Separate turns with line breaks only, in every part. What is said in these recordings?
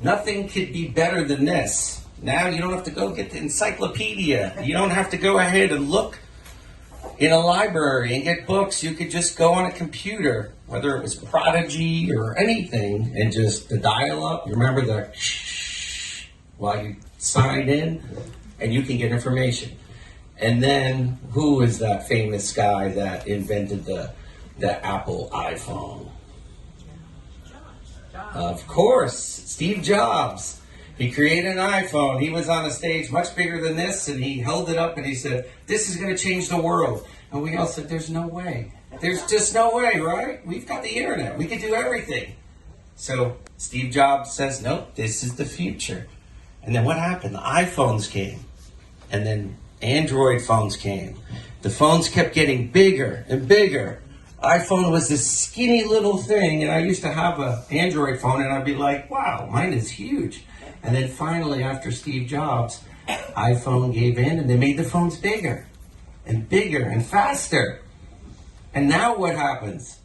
Nothing could be better than this. Now you don't have to go get the encyclopedia. You don't have to go ahead and look in a library and get books. You could just go on a computer, whether it was Prodigy or anything, and just the dial-up. You remember the shh while you sign in, and you can get information. And then, who is that famous guy that invented the Apple iPhone? Of course, Steve Jobs. He created an iPhone. He was on a stage much bigger than this, and he held it up and he said, "This is going to change the world." And we all said, "There's no way. There's just no way, right? We've got the internet. We can do everything." So Steve Jobs says, "Nope, this is the future." And then what happened? The iPhones came, and then Android phones came. The phones kept getting bigger and bigger. iPhone was this skinny little thing, and I used to have an Android phone, and I'd be like, "Wow, mine is huge." And then finally, after Steve Jobs, iPhone gave in, and they made the phones bigger and bigger and faster. And now what happens?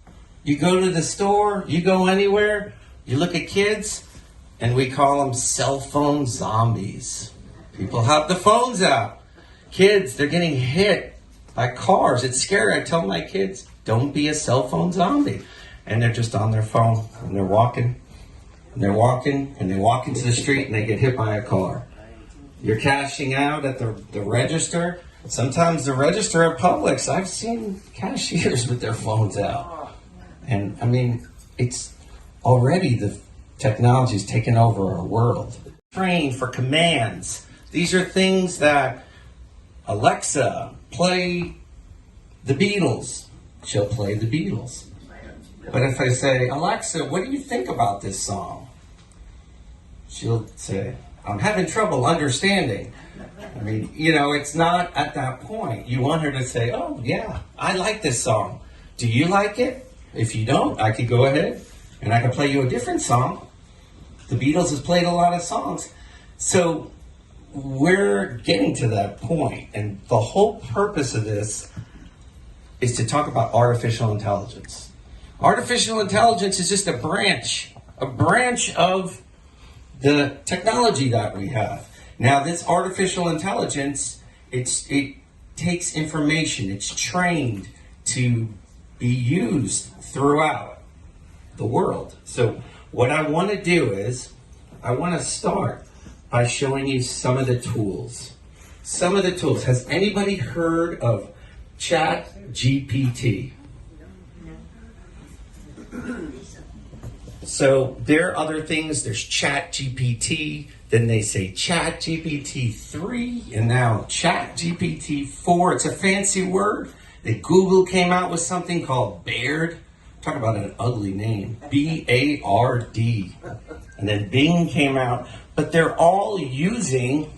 You go to the store, you go anywhere, you look at kids, and we call them cell phone zombies. People have the phones out. Kids, they're getting hit by cars. It's scary. I tell my kids, don't be a cell phone zombie. And they're just on their phone, and they're walking, and they're walking, and they walk into the street, and they get hit by a car. You're cashing out at the register. Sometimes the register at Publix, I've seen cashiers with their phones out. And, I mean, it's already the technology's taken over our world. Trained for commands. These are things that Alexa, play the Beatles. She'll play the Beatles. But if I say, "Alexa, what do you think about this song?" She'll say, "I'm having trouble understanding." I mean, it's not at that point. You want her to say, "Oh, yeah, I like this song. Do you like it? If you don't, I could go ahead and I can play you a different song." The Beatles has played a lot of songs. So we're getting to that point, and the whole purpose of this is to talk about artificial intelligence. Artificial intelligence is just a branch of the technology that we have. Now, this artificial intelligence, it takes information, it's trained to be used throughout the world. So what I want to do is, I want to start by showing you some of the tools. Some of the tools. Has anybody heard of ChatGPT? So there are other things. There's ChatGPT, then they say ChatGPT 3, and now ChatGPT 4. It's a fancy word. That Google came out with something called Baird. Talk about an ugly name. B-A-R-D. And then Bing came out. But they're all using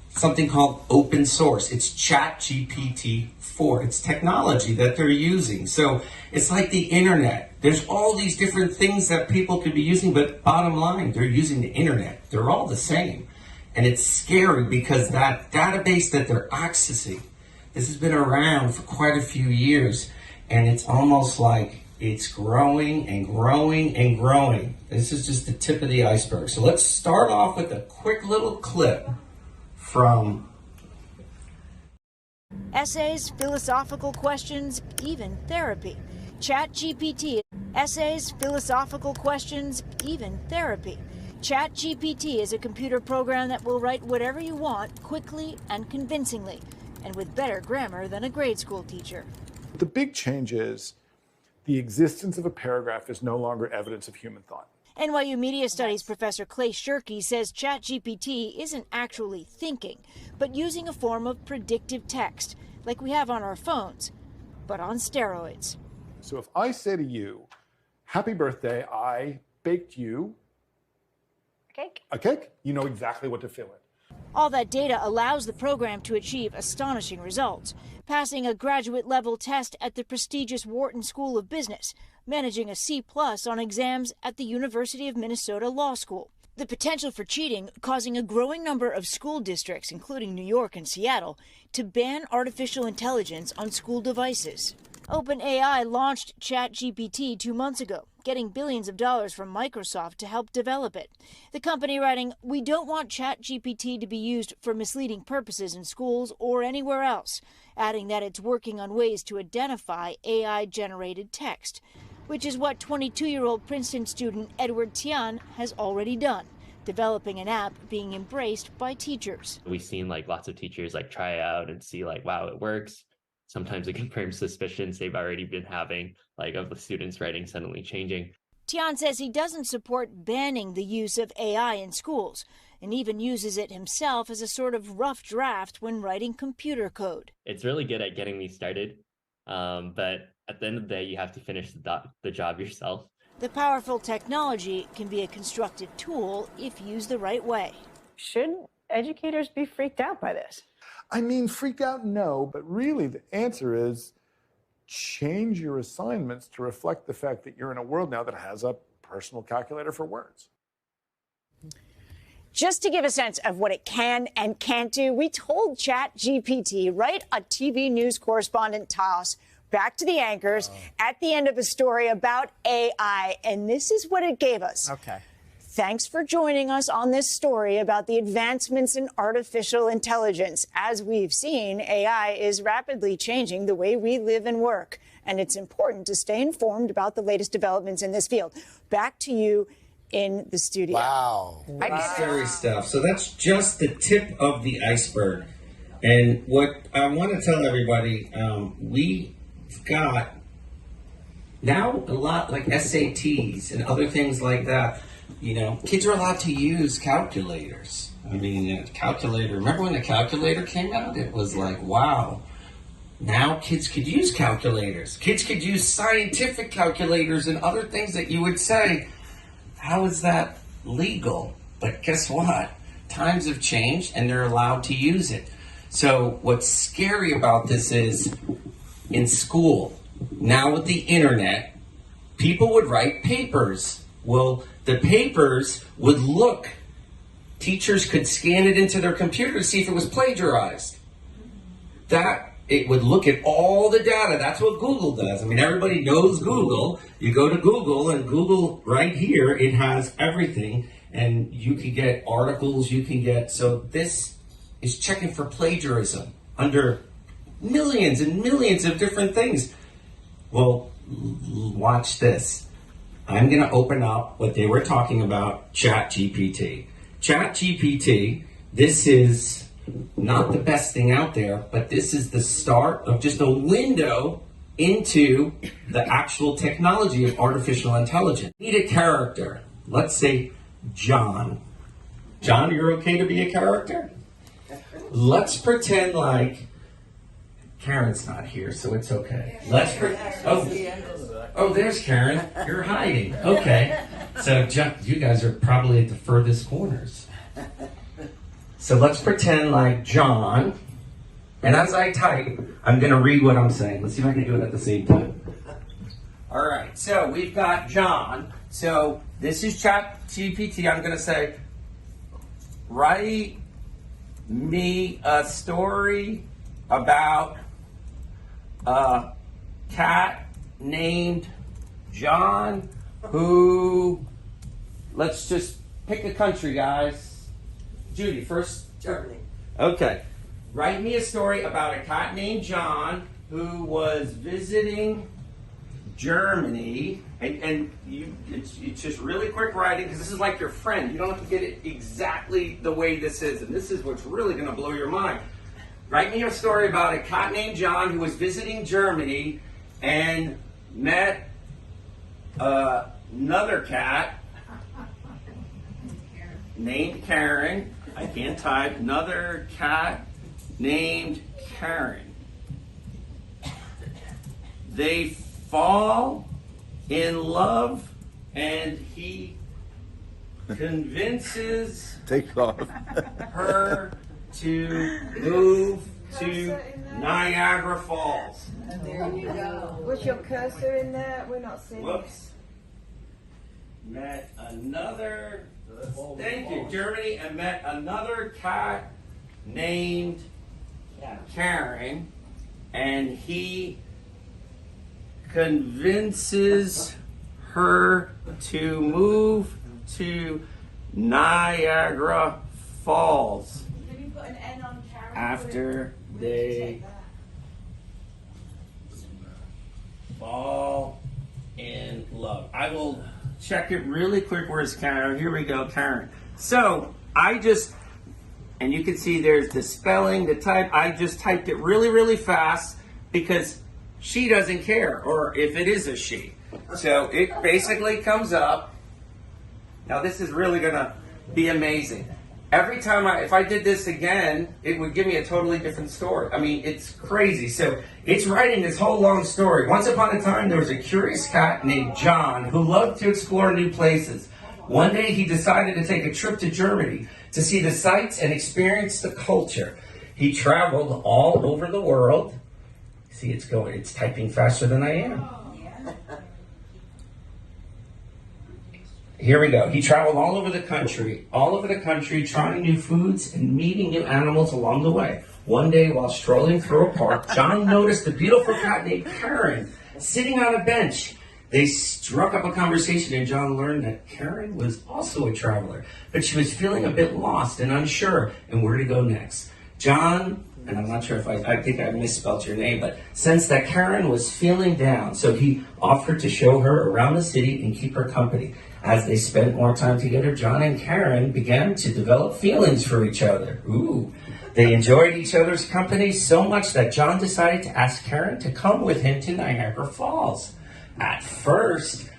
something called open source. It's ChatGPT 4. It's technology that they're using. So it's like the internet. There's all these different things that people could be using, but bottom line, they're using the internet. They're all the same. And it's scary because that database that they're accessing, this has been around for quite a few years, and it's almost like it's growing and growing and growing. This is just the tip of the iceberg. So let's start off with a quick little clip from
essays, philosophical questions, even therapy. ChatGPT. Essays, philosophical questions, even therapy. ChatGPT is a computer program that will write whatever you want quickly and convincingly, and with better grammar than a grade school teacher.
The big change is the existence of a paragraph is no longer evidence of human thought.
NYU Media Studies professor Clay Shirky says ChatGPT isn't actually thinking, but using a form of predictive text, like we have on our phones, but on steroids.
So if I say to you, "Happy birthday, I baked you a cake," you know exactly what to fill in.
All that data allows the program to achieve astonishing results, passing a graduate-level test at the prestigious Wharton School of Business, managing a C+ on exams at the University of Minnesota Law School. The potential for cheating causing a growing number of school districts, including New York and Seattle, to ban artificial intelligence on school devices. OpenAI launched ChatGPT 2 months ago, getting billions of dollars from Microsoft to help develop it. The company writing, "We don't want ChatGPT to be used for misleading purposes in schools or anywhere else," adding that it's working on ways to identify AI-generated text, which is what 22-year-old Princeton student Edward Tian has already done, developing an app being embraced by teachers.
We've seen lots of teachers try out and see wow, it works. Sometimes it confirms suspicions they've already been having of the students' writing suddenly changing.
Tian says he doesn't support banning the use of AI in schools and even uses it himself as a sort of rough draft when writing computer code.
It's really good at getting me started, but at the end of the day, you have to finish the job yourself.
The powerful technology can be a constructive tool if used the right way.
Should educators be freaked out by this?
I mean, freaked out, no, but really the answer is change your assignments to reflect the fact that you're in a world now that has a personal calculator for words.
Just to give a sense of what it can and can't do, we told ChatGPT, write a TV news correspondent toss back to the anchors at the end of a story about AI, and this is what it gave us.
Okay.
Thanks for joining us on this story about the advancements in artificial intelligence. As we've seen, AI is rapidly changing the way we live and work, and it's important to stay informed about the latest developments in this field. Back to you in the studio.
Wow.
Scary stuff. So that's just the tip of the iceberg. And what I want to tell everybody, we've got now a lot like SATs and other things like that. You know, kids are allowed to use calculators. I mean, calculator. Remember when the calculator came out? It was like, wow. Now kids could use calculators. Kids could use scientific calculators and other things that you would say, how is that legal? But guess what? Times have changed and they're allowed to use it. So what's scary about this is in school, now with the internet, people would write papers. Well, the papers would look, teachers could scan it into their computer to see if it was plagiarized. It would look at all the data. That's what Google does. I mean, everybody knows Google. You go to Google, and Google right here, it has everything. And you can get articles, so this is checking for plagiarism under millions and millions of different things. Well, watch this. I'm going to open up what they were talking about, ChatGPT. ChatGPT, this is not the best thing out there, but this is the start of just a window into the actual technology of artificial intelligence. Need a character. Let's say John. John, you're okay to be a character? Let's pretend like Karen's not here, so it's okay. Oh, there's Karen. You're hiding. Okay. So, John, you guys are probably at the furthest corners. So let's pretend like John. And as I type, I'm going to read what I'm saying. Let's see if I can do it at the same time. All right. So we've got John. So this is ChatGPT. I'm going to say, write me a story about a cat named John who, let's just pick a country, guys. Judy, first.
Germany.
Okay. Write me a story about a cat named John who was visiting Germany. And it's just really quick writing because this is like your friend. You don't have to get it exactly the way this is. And this is what's really going to blow your mind. Write me a story about a cat named John who was visiting Germany and met another cat named Karen. I can't type. Another cat named Karen. They fall in love and he convinces her to move to Niagara Falls.
And there you go. Was your cursor in there? We're not seeing
Whoops. Met another, thank you, Germany, and met another cat named Karen, and he convinces her to move to Niagara Falls
Can you put an N on Karen?
after they fall in love. I will check it really quick. Where's Karen? Here we go, Karen. So and you can see there's the spelling, the type. I just typed it really, really fast because she doesn't care, or if it is a she. So it basically comes up. Now this is really gonna be amazing. Every time if I did this again, it would give me a totally different story. I mean, it's crazy. So it's writing this whole long story. Once upon a time, there was a curious cat named John who loved to explore new places. One day, he decided to take a trip to Germany to see the sights and experience the culture. He traveled all over the world. See, it's typing faster than I am. Here we go. He traveled all over the country, trying new foods and meeting new animals along the way. One day, while strolling through a park, John noticed a beautiful cat named Karen sitting on a bench. They struck up a conversation, and John learned that Karen was also a traveler, but she was feeling a bit lost and unsure and where to go next. John, and I'm not sure if I think I misspelled your name, but sensed that Karen was feeling down, so he offered to show her around the city and keep her company. As they spent more time together, John and Karen began to develop feelings for each other. Ooh. They enjoyed each other's company so much that John decided to ask Karen to come with him to Niagara Falls. At first,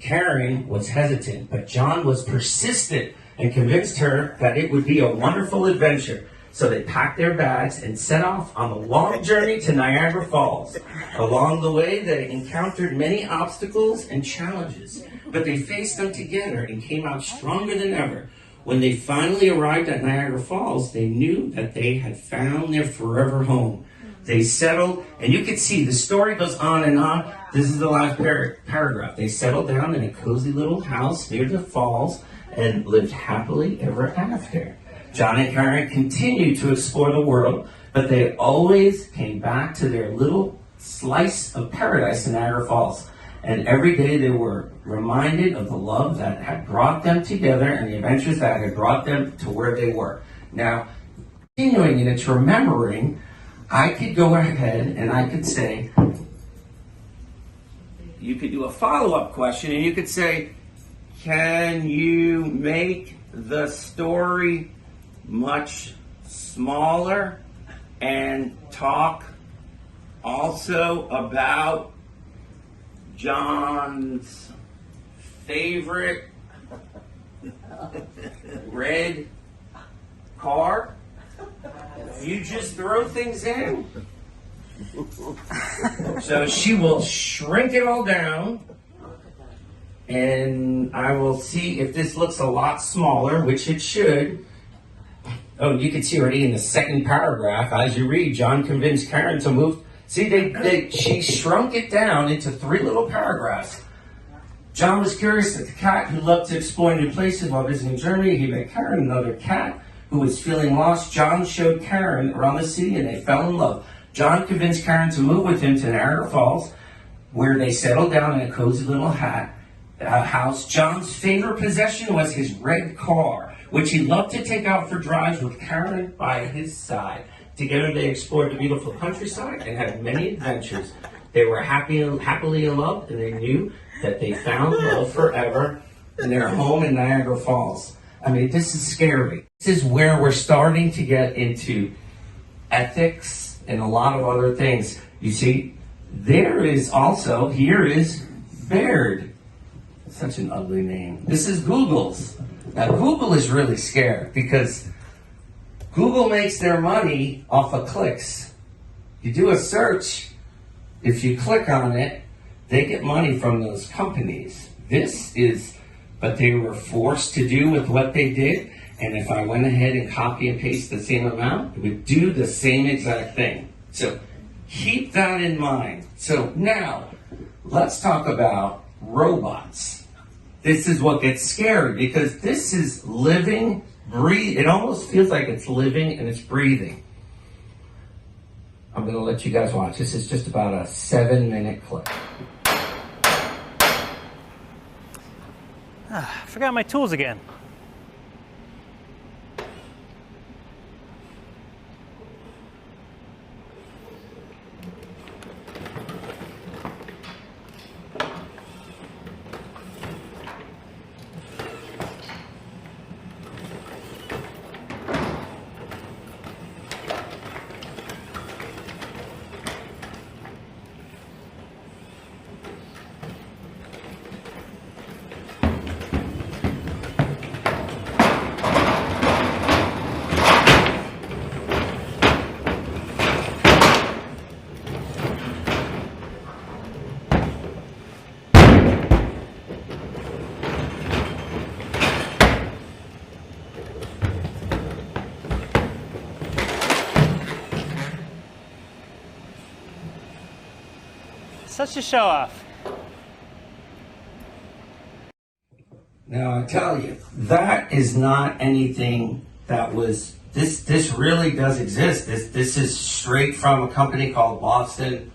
Karen was hesitant, but John was persistent and convinced her that it would be a wonderful adventure. So they packed their bags and set off on a long journey to Niagara Falls. Along the way, they encountered many obstacles and challenges, but they faced them together and came out stronger than ever. When they finally arrived at Niagara Falls, they knew that they had found their forever home. They settled, and you can see the story goes on and on. This is the last paragraph. They settled down in a cozy little house near the falls and lived happily ever after. John and Karen continued to explore the world, but they always came back to their little slice of paradise in Niagara Falls. And every day they were reminded of the love that had brought them together and the adventures that had brought them to where they were. Now, continuing and it's remembering, I could go ahead and I could say, you could do a follow-up question and you could say, can you make the story much smaller and talk also about John's favorite red car? You just throw things in. So she will shrink it all down, and I will see if this looks a lot smaller, which it should. Oh, you can see already in the second paragraph, as you read, John convinced Karen to move. See, she shrunk it down into 3 little paragraphs. John was curious that the cat who loved to explore new places while visiting Germany. He met Karen, another cat who was feeling lost. John showed Karen around the city and they fell in love. John convinced Karen to move with him to Niagara Falls, where they settled down in a cozy little house. John's favorite possession was his red car, which he loved to take out for drives with Karen by his side. Together they explored the beautiful countryside and had many adventures. They were happily in love, and they knew that they found love forever in their home in Niagara Falls. I mean, this is scary. This is where we're starting to get into ethics and a lot of other things. You see, here is Baird. Such an ugly name. This is Google's. Now, Google is really scared because Google makes their money off of clicks. You do a search, if you click on it, they get money from those companies. This is what they were forced to do with what they did. And if I went ahead and copy and paste the same amount, it would do the same exact thing. So keep that in mind. So now, let's talk about robots. This is what gets scary because this is living, breathe. It almost feels like it's living and it's breathing. I'm going to let you guys watch. This is just about a 7-minute clip.
Forgot my tools again. Such a show off.
Now I tell you, that is not anything that was, this really does exist. This is straight from a company called Boston,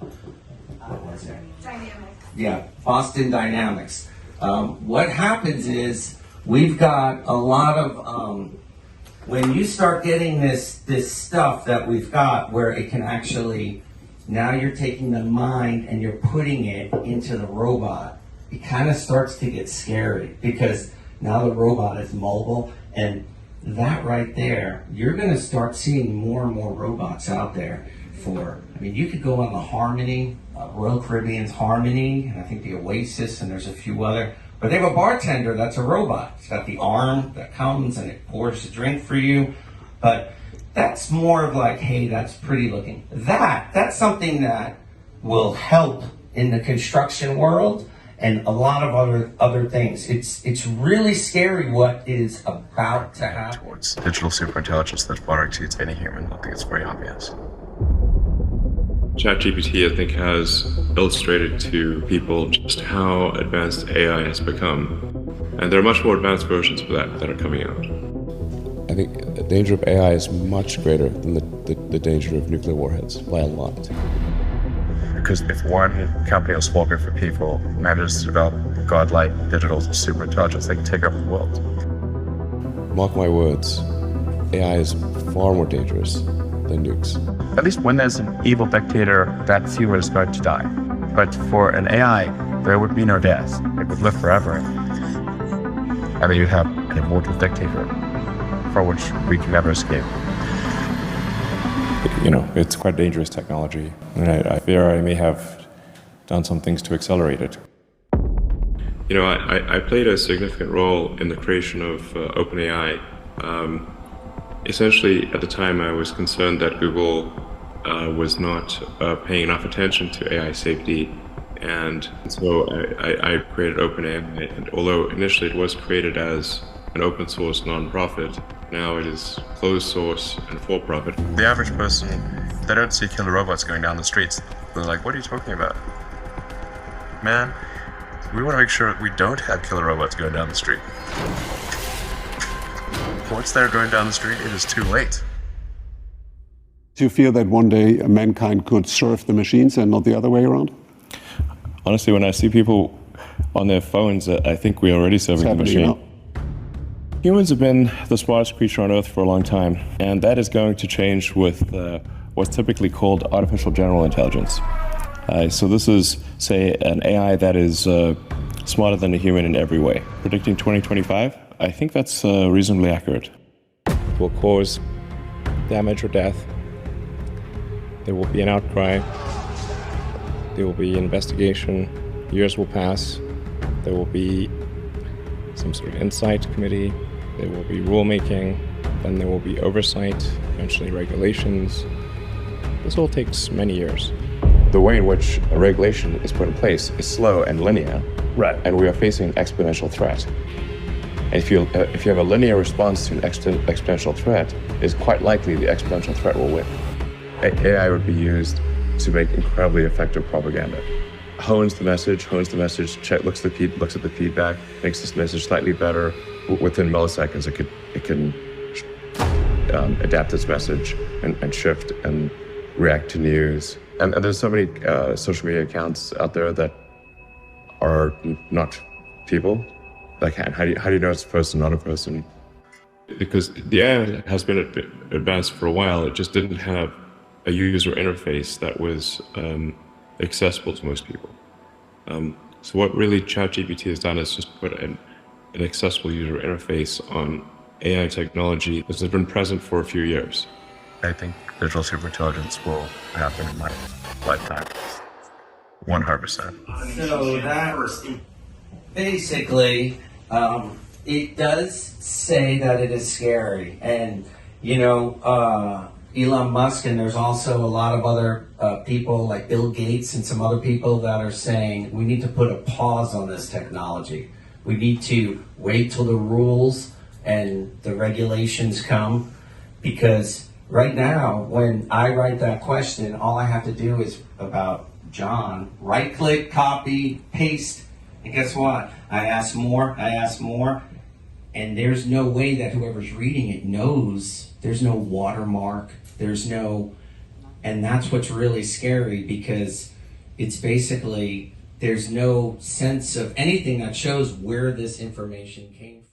what was it?
Dynamics.
Yeah, Boston Dynamics. What happens is we've got a lot of, when you start getting this stuff that we've got where it can actually, now you're taking the mind and you're putting it into the robot, it kind of starts to get scary because now the robot is mobile, and that right there, you're going to start seeing more and more robots out there for, I mean, you could go on the Harmony, Royal Caribbean's Harmony, and I think the Oasis, and there's a few other, but they have a bartender that's a robot. It's got the arm that comes and it pours a drink for you, but that's more of like, hey, that's pretty looking. That's something that will help in the construction world and a lot of other things. It's really scary what is about to happen.
Towards digital superintelligence that far exceeds any human. I think it's very obvious.
ChatGPT, I think, has illustrated to people just how advanced AI has become. And there are much more advanced versions of that are coming out.
I think the danger of AI is much greater than the danger of nuclear warheads by a lot.
Because if one company or small group of people manages to develop godlike digital superintelligence, they can take over the world.
Mark my words, AI is far more dangerous than nukes.
At least when there's an evil dictator, that human is going to die. But for an AI, there would be no death. It would live forever. And then you'd have an immortal dictator from which we can never escape.
You know, it's quite dangerous technology, and I fear I may have done some things to accelerate it.
You know, I played a significant role in the creation of OpenAI. Essentially, at the time, I was concerned that Google was not paying enough attention to AI safety, and so I created OpenAI. And although initially it was created as an open source nonprofit, now it is closed source and for profit.
The average person, they don't see killer robots going down the streets. They're like, what are you talking about? Man, we want to make sure we don't have killer robots going down the street. Once they're going down the street, it is too late.
Do you feel that one day mankind could serve the machines and not the other way around?
Honestly, when I see people on their phones, I think we're already serving the machine.
Now.
Humans have been the smartest creature on Earth for a long time, and that is going to change with what's typically called artificial general intelligence. So this is, say, an AI that is smarter than a human in every way. Predicting 2025, I think that's reasonably accurate. It will cause damage or death. There will be an outcry. There will be investigation. Years will pass. There will be some sort of insight committee. There will be rulemaking. Then there will be oversight, eventually regulations. This all takes many years. The way in which a regulation is put in place is slow and linear. Right. And we are facing an exponential threat. And if you have a linear response to an exponential threat, it's quite likely the exponential threat will win. AI would be used to make incredibly effective propaganda. Hones the message, looks at the feedback, makes this message slightly better. Within milliseconds, it can adapt its message and shift and react to news. And there's so many social media accounts out there that are not people.
Like, how do you know it's a person, not a person?
Because the AI has been advanced for a while, it just didn't have a user interface that was accessible to most people. So what really ChatGPT has done is just put an accessible user interface on AI technology that has been present for a few years.
I think digital superintelligence will happen in my lifetime. 100%.
So that basically, it does say that it is scary, and Elon Musk, and there's also a lot of other people like Bill Gates and some other people that are saying we need to put a pause on this technology. We need to wait till the rules and the regulations come, because right now, when I write that question, all I have to do is about John, right click, copy, paste, and guess what? I ask more, and there's no way that whoever's reading it knows. There's no watermark, and that's what's really scary, because it's basically, there's no sense of anything that shows where this information came from.